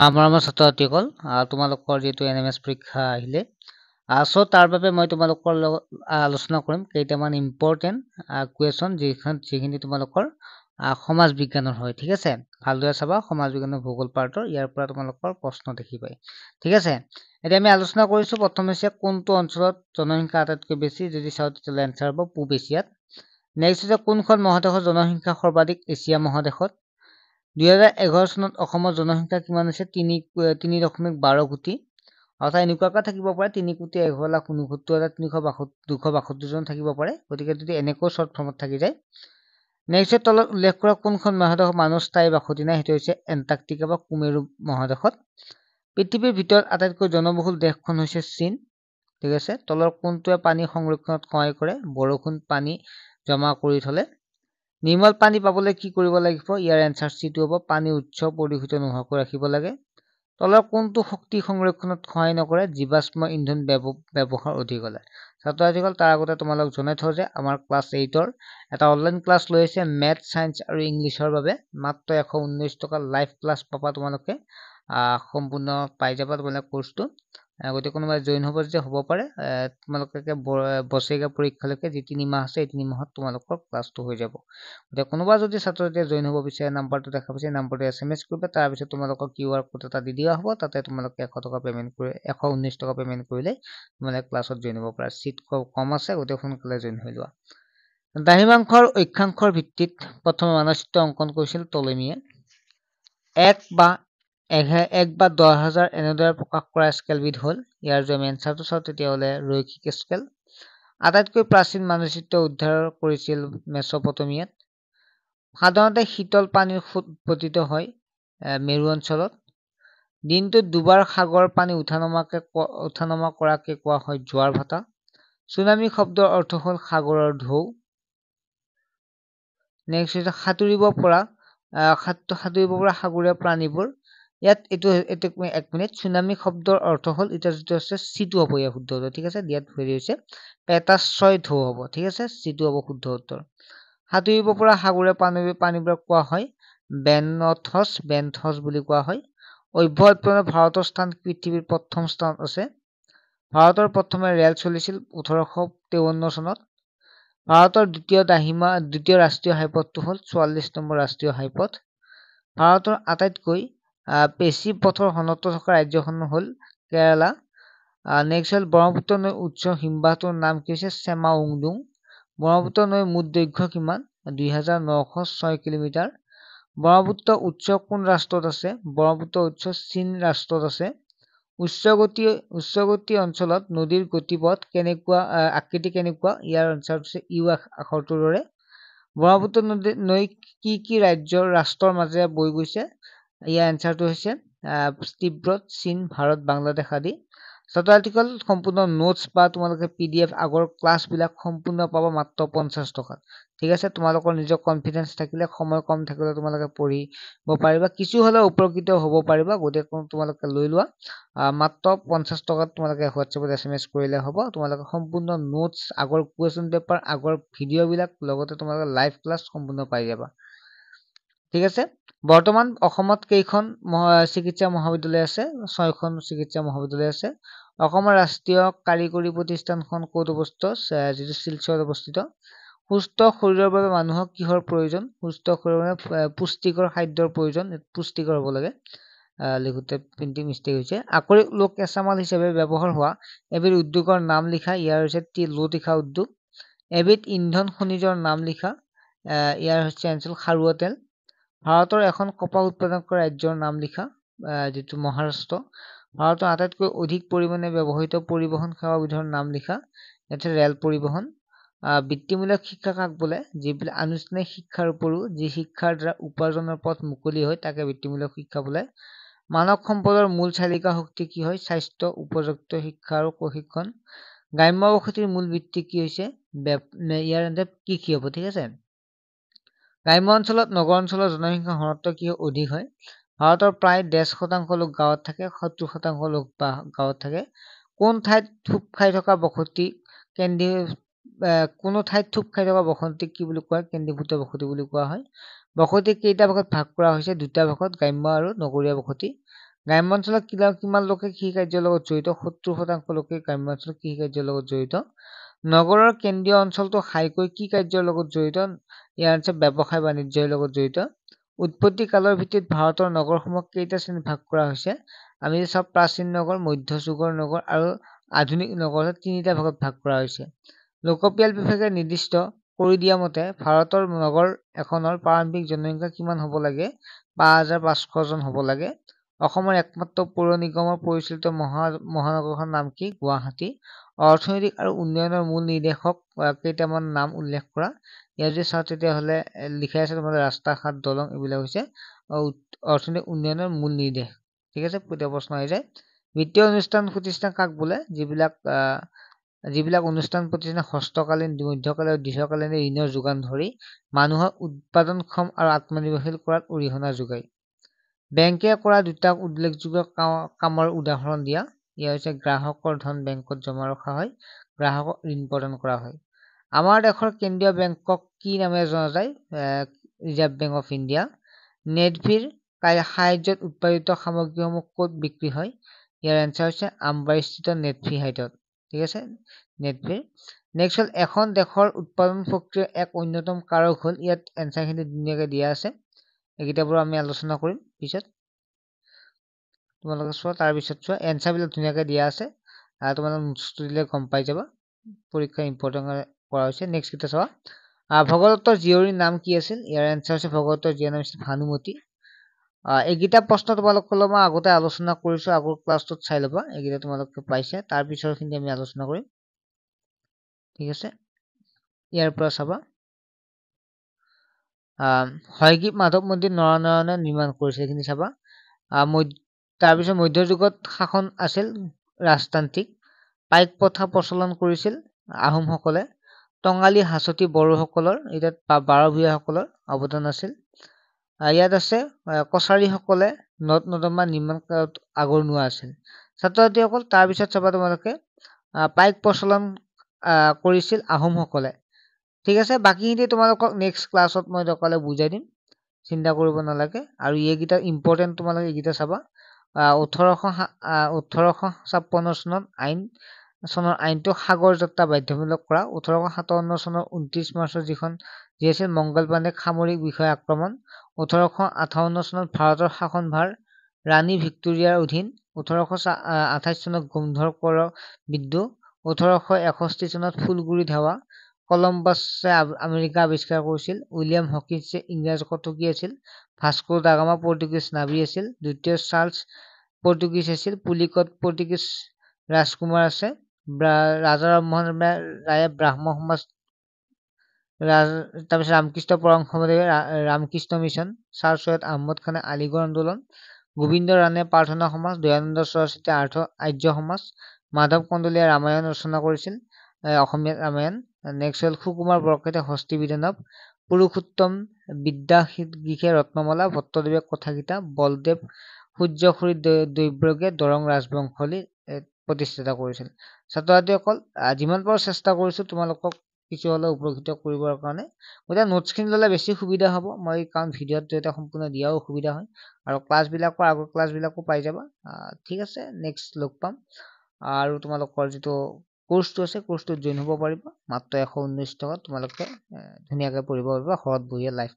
আমাৰ ছাত্ৰ-ছাত্ৰীসকল তোমালোকৰ যিটো এনএমএছ পৰীক্ষা আহিলে চ' তাৰ বাবে মই তোমালোকৰ লগত আলোচনা কৰিম কেইটামান ইম্পৰ্টেণ্ট কুৱেশ্যন যিখিনি তোমালোকৰ সমাজ বিজ্ঞানৰ হয় ঠিক আছে ভালদৰে চাবা সমাজ বিজ্ঞানৰ ভূগোল পাৰ্টৰ ইয়াৰ পৰা তোমালোকৰ প্ৰশ্ন দেখিবাই ঠিক আছে এতিয়া আমি আলোচনা কৰিছো প্ৰথম হৈছে কোনটো অঞ্চলত জনসংখ্যা আটাইতকৈ বেছি যদি চাওঁ তেতিয়াহ'লে এনচাৰ হ'ব পূব এছিয়াত নেক্সট হৈছে কোনখন মহাদেশৰ জনসংখ্যা সৰ্বাধিক এছিয়া মহাদেশত 2011 চনত অসমৰ জনসংখ্যা কিমান হৈছে 3.12 কোটি অৰ্থাৎ এনেকুৱাকৈ থাকিব পাৰে 3,11,69,362 জন থাকিব পাৰে গতিকে যদি এনেকৈ শৰ্ট ফৰ্মত থাকি যায় নেক্সট তলত উল্লেখ কৰা কোনখন মহাদেশত মানুহ স্থায়ী বসতি নাই সেইটো হৈছে এণ্টাৰ্কটিকা বা কুমেৰু মহাদেশত পৃথিৱীৰ ভিতৰত আটাইতকৈ জনবহুল দেশখন হৈছে চীন ঠিক আছে তলৰ কোনটোৱে পানী সংৰক্ষণত সহায় কৰে বৰষুণ পানী জমা কৰি থলে নিৰ্মল পানী পাবলৈ কি কৰিব লাগিব ইয়াৰ এনচাৰ চিটো হ'ব পানী উৎস প্ৰদূষিত নোহোৱাকৈ ৰাখিব লাগে তলৰ কোনটো শক্তি সংৰক্ষণত সহায় নকৰে জীৱাশ্ম ইন্ধন ব্যৱহাৰ অধিক হ'লে ছাত্ৰ-ছাত্ৰীসকল তাৰ আগতে তোমালোক জনাই থওঁ যে আমাৰ ক্লাছ 8ৰ এটা অনলাইন ক্লাছ লৈ আছে মেথ সায়েন্স আৰু ইংলিছৰ বাবে মাত্ৰ 119 টকা লাইভ ক্লাছ পাবা তোমালোকে সম্পূৰ্ণ পাই যাবা তোমালোকে কোৰ্সটো গতিকে কোনোবাই জইন হ'ব যে হ'ব পাৰে তোমালোকে বছৰীয়া পৰীক্ষালৈকে যি 3 মাহ আছে এই 3 মাহত তোমালোকৰ ক্লাছটো হৈ যাব গতিকে কোনোবা যদি ছাত্ৰ-ছাত্ৰীয়ে জইন হ'ব বিচাৰে নাম্বাৰটো দেখা পাইছে নাম্বাৰটো SMS কৰিবা তাৰ পিছত তোমালোকৰ QR কোড এটা দি দিয়া হ'ব তাতে তোমালোকে 100 টকা পেমেন্ট কৰি 119 টকা পেমেন্ট কৰিলে তোমালোকে ক্লাছত জইন হ'ব পাৰা সিট কম আছে গতিকে সোনকালে জইন হৈ লোৱা দ্ৰাঘিমাংশৰ অক্ষাংশৰ ভিত্তিত প্ৰথম মানচিত্ৰ অংকন কৰিছিল টলেমিয়ে 1 বা 10,000 এনেদৰে প্ৰকাশ কৰা স্কেলবিধ হ'ল ইয়াৰ যদি আমি এনচাৰটো চাওঁ তেতিয়াহ'লে ৰৈখিক স্কেল আটাইতকৈ প্ৰাচীন মানচিত্ৰ উদ্ধাৰ কৰিছিল মেছপটমিয়াত সাধাৰণতে শীতল পানীৰ সোঁত পতিত হয় মেৰু অঞ্চলত দিনটোত দুবাৰ সাগৰ পানী উঠানমা কৰাকে কোৱা হয় জোৱাৰ ভাটা চুনামি শব্দৰ অৰ্থ হ'ল সাগৰৰ ঢৌ নেক্সট হৈছে সাঁতুৰিব পৰা সাগৰীয় প্ৰাণীবোৰ ইয়াত এইটো 1 মিনিট চুনামি শব্দৰ অৰ্থ হ'ল এটা যিটো আছে চিটো হ'ব ইয়াৰ শুদ্ধ উত্তৰ ঠিক আছে ইয়াত হেৰি হৈছে পেটাছয় ঢৌ হ'ব ঠিক আছে চিটো হ'ব শুদ্ধ উত্তৰ সাঁতুৰিব পৰা সাগৰীয় প্ৰাণীবোৰক কোৱা হয় বেন্থছ বুলি কোৱা হয় অভ্যন্তৰীণ ভাৰতৰ স্থান পৃথিৱীৰ প্ৰথম স্থানত আছে ভাৰতৰ প্ৰথমে ৰেল চলিছিল 1853 চনত ভাৰতৰ দ্বিতীয় ৰাষ্ট্ৰীয় ঘাইপথটো হ'ল 44 নম্বৰ ৰাষ্ট্ৰীয় ঘাইপথ ভাৰতৰ আটাইতকৈ বেছি পথৰ ঘনত্ব থকা ৰাজ্যখন হ'ল কেৰালা নেক্সট হ'ল ব্ৰহ্মপুত্ৰ নৈৰ উচ্চ হিমবাহটোৰ নাম কি হৈছে চেমাউংডুং ব্ৰহ্মপুত্ৰ নৈৰ মুঠ দৈৰ্ঘ্য কিমান 2906 কিলোমিটাৰ ব্ৰহ্মপুত্ৰ উচ্চ কোন ৰাষ্ট্ৰত আছে ব্ৰহ্মপুত্ৰ উচ্চ চীন ৰাষ্ট্ৰত আছে উচ্চগতি অঞ্চলত নদীৰ গতিপথ কেনেকুৱা আকৃতি কেনেকুৱা ইয়াৰ আনসাৰ হৈছে ইউ আখৰটোৰ দৰে ব্ৰহ্মপুত্ৰ নৈ কি ৰাষ্ট্ৰৰ মাজেৰে বৈ গৈছে ইয়াৰ এনচাৰটো হৈছে তিব্বত চীন ভাৰত বাংলাদেশ আদি ছাত্ৰ-ছাত্ৰীসকল সম্পূৰ্ণ নোটছ বা তোমালোকে PDF আগৰ ক্লাছবিলাক সম্পূৰ্ণ পাবা মাত্ৰ 50 টকাত ঠিক আছে তোমালোকৰ নিজৰ কনফিডেন্স থাকিলে সময় কম থাকিলে তোমালোকে পঢ়িব পাৰিবা কিছু হলেও উপকৃত হ'ব পাৰিবা গতিকে তোমালোকে লৈ লোৱা মাত্ৰ 50 টকাত তোমালোকে হোৱাটছএপত SMS কৰিলে হ'ব তোমালোকে সম্পূৰ্ণ নোটছ আগৰ কুৱেশ্যন পেপাৰ আগৰ ভিডিঅ'বিলাক লগতে তোমালোকে লাইভ ক্লাছ সম্পূৰ্ণ পাই যাবা ঠিক আছে বৰ্তমান অসমত কেইখন চিকিৎসা মহাবিদ্যালয় আছে 6খন চিকিৎসা মহাবিদ্যালয় আছে অসমৰ ৰাষ্ট্ৰীয় কাৰিকৰী প্ৰতিষ্ঠানখন ক'ত অৱস্থিত যিটো শিলচৰত অৱস্থিত সুস্থ শৰীৰৰ বাবে মানুহক কিহৰ প্ৰয়োজন সুস্থ শৰীৰৰ বাবে পুষ্টিকৰ খাদ্যৰ প্ৰয়োজন পুষ্টিকৰ হ'ব লাগে লিখোতে প্ৰিন্টিং মিষ্টেক হৈছে আকৰিক লোক কেঁচামাল হিচাপে ব্যৱহাৰ হোৱা এবিধ উদ্যোগৰ নাম লিখা ইয়াৰ হৈছে লোতিখা উদ্যোগ এবিধ ইন্ধন খনিজৰ নাম লিখা ইয়াৰ হৈছে এনচাৰ খাৰুৱা তেল ভাৰতৰ এখন কপাহ উৎপাদন কৰা ৰাজ্যৰ নাম লিখা যিটো মহাৰাষ্ট্ৰ ভাৰতৰ আটাইতকৈ অধিক পৰিমাণে ব্যৱহৃত পৰিবহন সেৱাবিধৰ নাম লিখা ইয়াতে ৰেল পৰিবহন বৃত্তিমূলক শিক্ষা কাক বোলে যিবিলাক আনুষ্ঠানিক শিক্ষাৰ উপৰিও যি শিক্ষাৰ দ্বাৰা উপাৰ্জনৰ পথ মুকলি হয় তাকে বৃত্তিমূলক শিক্ষা বোলে মানৱ সম্পদৰ মূল চালিকা শক্তি কি হয় স্বাস্থ্য উপযুক্ত শিক্ষা আৰু প্ৰশিক্ষণ গ্ৰাম্য বসতিৰ মূল ভিত্তি কি হৈছে ইয়াৰ আন্দাৰ কৃষি হ'ব ঠিক আছে গ্ৰাম্য অঞ্চলত নগৰ অঞ্চলৰ জনসংখ্যা ঘনত্ব কি অধিক হয় ভাৰতৰ প্ৰায় 1.5% লোক গাঁৱত থাকে 70% লোক গাঁৱত থাকে কোন ঠাইত থুপ খাই থকা বসতি কোনো ঠাইত থুপ খাই থকা বসতিক কি বুলি কোৱা কেন্দ্ৰীভূত বসতি বুলি কোৱা হয় বসতিক কেইটা ভাগত ভাগ কৰা হৈছে দুটা ভাগত গ্ৰাম্য আৰু নগৰীয়া বসতি গ্ৰাম্য অঞ্চলত কিমান লোকে কৃষি কাৰ্যৰ লগত জড়িত? 70% লোকে গ্ৰাম্য অঞ্চলত কৃষি কাৰ্যৰ লগত জড়িত। নগৰৰ কেন্দ্ৰীয় অঞ্চলটো হাইকৈ কি কাৰ্যৰ লগত জড়িত? ইয়াৰ আনচাৰ ব্যৱসায় বাণিজ্যৰ লগত জড়িত। উৎপত্তি কালৰ ভিত্তিত ভাৰতৰ নগৰসমূহক কেইটা শ্ৰেণীত ভাগ কৰা হৈছে? আমি চব প্ৰাচীন নগৰ, মধ্যযুগৰ নগৰ আৰু আধুনিক নগৰ তিনিটা ভাগত ভাগ কৰা হৈছে। লোকপিয়ল বিভাগে নিৰ্দিষ্ট কৰি দিয়া মতে ভাৰতৰ নগৰ এখনৰ প্ৰাৰম্ভিক জনসংখ্যা কিমান হ'ব লাগে? ৫,৫০০ জন হ'ব লাগে। অসমৰ একমাত্ৰ পৌৰ নিগমৰ পৰিচালিত মহানগৰখনৰ নাম কি? গুৱাহাটী। অৰ্থনৈতিক আৰু উন্নয়নৰ মূল নিৰ্দেশক কেইটামান নাম উল্লেখ কৰা। ইয়াত যদি চাওঁ তেতিয়াহ'লে লিখাই আছে তোমালোকে ৰাস্তা ঘাট দলং এইবিলাক হৈছে অৰ্থনৈতিক উন্নয়নৰ মূল নিৰ্দেশ। ঠিক আছে, এতিয়া প্ৰশ্ন আহি যায় বিত্তীয় অনুষ্ঠান প্ৰতিষ্ঠান কাক বোলে? যিবিলাক অনুষ্ঠান প্ৰতিষ্ঠানে হস্তকালীন, মধ্যকালীন আৰু দীৰ্ঘকালীন ঋণৰ যোগান ধৰি মানুহক উৎপাদনক্ষম আৰু আত্মনিৰ্ভৰশীল কৰাত অৰিহণা যোগায়। বেংকে কৰা দুটা উল্লেখযোগ্য কামৰ উদাহৰণ দিয়া। ইয়াৰ হৈছে গ্ৰাহকৰ ধন বেংকত জমা ৰখা হয়, গ্ৰাহকক ঋণ প্ৰদান কৰা হয়। আমাৰ দেশৰ কেন্দ্ৰীয় বেংকক কি নামেৰে জনা যায়? Reserve bank of India. নেটভিৰ সাহায্যত উৎপাদিত সামগ্ৰীসমূহ ক'ত বিক্ৰী হয়? ইয়াৰ এনচাৰ হৈছে আমবাৰীস্থিত নেটভি হাইটত। ঠিক আছে, নেটভিৰ। নেক্সট হ'ল এখন দেশৰ উৎপাদন প্ৰক্ৰিয়াৰ এক অন্যতম কাৰক হ'ল, ইয়াত এনচাৰখিনি ধুনীয়াকৈ দিয়া আছে। এইকেইটাবোৰ আমি আলোচনা কৰিম পিছত। তোমালোকে চোৱা, তাৰপিছত চোৱা এনচাৰবিলাক ধুনীয়াকৈ দিয়া আছে। তোমালোকে নোটছটো দিলে গম পাই যাবা। পৰীক্ষা ইম্পৰ্টেণ্ট কৰা হৈছে। নেক্সট কেইটা চোৱা। ভগদত্তৰ জীয়ৰীৰ নাম কি আছিল? ইয়াৰ এনচাৰ হৈছে ভগদত্তৰ জীয়ৰীৰ নাম আছিল ভানুমতী। এইকেইটা প্ৰশ্ন তোমালোকৰ মই আগতে আলোচনা কৰিছো, আগৰ ক্লাছটোত চাই ল'বা। এইকেইটা তোমালোকে পাইছে, তাৰ পিছৰখিনি আমি আলোচনা কৰিম। ঠিক আছে, ইয়াৰ পৰা চাবা। হয়গ্ৰীৱ মাধৱ মন্দিৰ নৰনাৰায়ণে নিৰ্মাণ কৰিছে, এইখিনি চাবা। তাৰপিছত মধ্যযুগত শাসন আছিল ৰাজতান্ত্ৰিক। পাইক প্ৰথা প্ৰচলন কৰিছিল আহোমসকলে। টঙালী হাছতি বড়োসকলৰ, ইয়াত বাৰভূঞাসকলৰ অৱদান আছিল। ইয়াত আছে কছাৰীসকলে নদ নৰ্দমা নিৰ্মাণ কৰাত আগৰণুৱা আছিল। ছাত্ৰ ছাত্ৰীসকল তাৰপিছত চাবা তোমালোকে পাইক প্ৰচলন কৰিছিল আহোমসকলে। ঠিক আছে, বাকীখিনি তোমালোকক নেক্সট ক্লাছত মই দৰকাৰ হ'লে বুজাই দিম, চিন্তা কৰিব নালাগে। আৰু এইকেইটা ইম্পৰ্টেণ্ট, তোমালোকে এইকেইটা চাবা। 1856 চনৰ আইনটো সাগৰ যাত্ৰা বাধ্যতামূলক কৰা। 1857 চনৰ 29 মাৰ্চৰ যি আছিল মংগল পাণ্ডেক সামৰিক বিষয়া আক্ৰমণ। 1858 চনত ভাৰতৰ শাসনভাৰ ৰাণী ভিক্টোৰিয়াৰ অধীন। 1828 চনত গোমধৰ কৰ বিদ্ৰোহ। 1861 চনত ফুলগুৰি ধাৱা। কলম্বাছে আমেৰিকা আৱিষ্কাৰ কৰিছিল। উইলিয়াম হকিন্সে ইংৰাজ কটকী আছিল। ভাস্কো দা গামা পৰ্তুগীজ নাভি আছিল। দ্বিতীয় চাৰ্লছ পৰ্তুগীজ আছিল। পুলিকট পৰ্তুগীজ ৰাজকুমাৰ আছে। ৰাজা ৰামমোহন ৰায়ে ব্ৰাহ্ম সমাজ, তাৰপিছত ৰামকৃষ্ণ পৰমহংসদেৱে ৰামকৃষ্ণ মিছন। ছাৰ সৈয়দ আহমদ খানে আলিগড় আন্দোলন। গোবিন্দ ৰাণে প্ৰাৰ্থনা সমাজ। দয়ানন্দ সৰস্বতীয়ে আৰ্য সমাজ। মাধৱ কন্দলীয়ে ৰামায়ণ ৰচনা কৰিছিল, অসমীয়াত ৰামায়ণ। নেক্সট হ'ল সুকুমাৰ বৰকটে হস্তি বিধানব। পুৰুষোত্তম বিদ্যাশীষে ৰত্নমালা। ভট্টদেৱে কথাগীতা। বলদেৱ সূৰ্যখুৰী দৈব্ৰগে দৰং ৰাজবংশালী প্ৰতিষ্ঠা কৰিছিল। ছাত্ৰ ছাত্ৰীসকল যিমান পাৰো চেষ্টা কৰিছো তোমালোকক কিছু হ'লেও উপকৃত কৰিবৰ কাৰণে। গতিকে নোটছখিনি ল'লে বেছি সুবিধা হ'ব, মই কাৰণ ভিডিঅ'ত এটা সম্পূৰ্ণ দিয়াও অসুবিধা হয়। আৰু আগৰ ক্লাছবিলাকো পাই যাবা। ঠিক আছে, নেক্সট লগ পাম। আৰু তোমালোকৰ যিটো কোৰ্চটো আছে, কোৰ্চটোত জইন হ'ব পাৰিবা। মাত্ৰ 119 টকাত তোমালোকে ধুনীয়াকৈ পঢ়িব পাৰিবা ঘৰত বহিয়ে লাইভ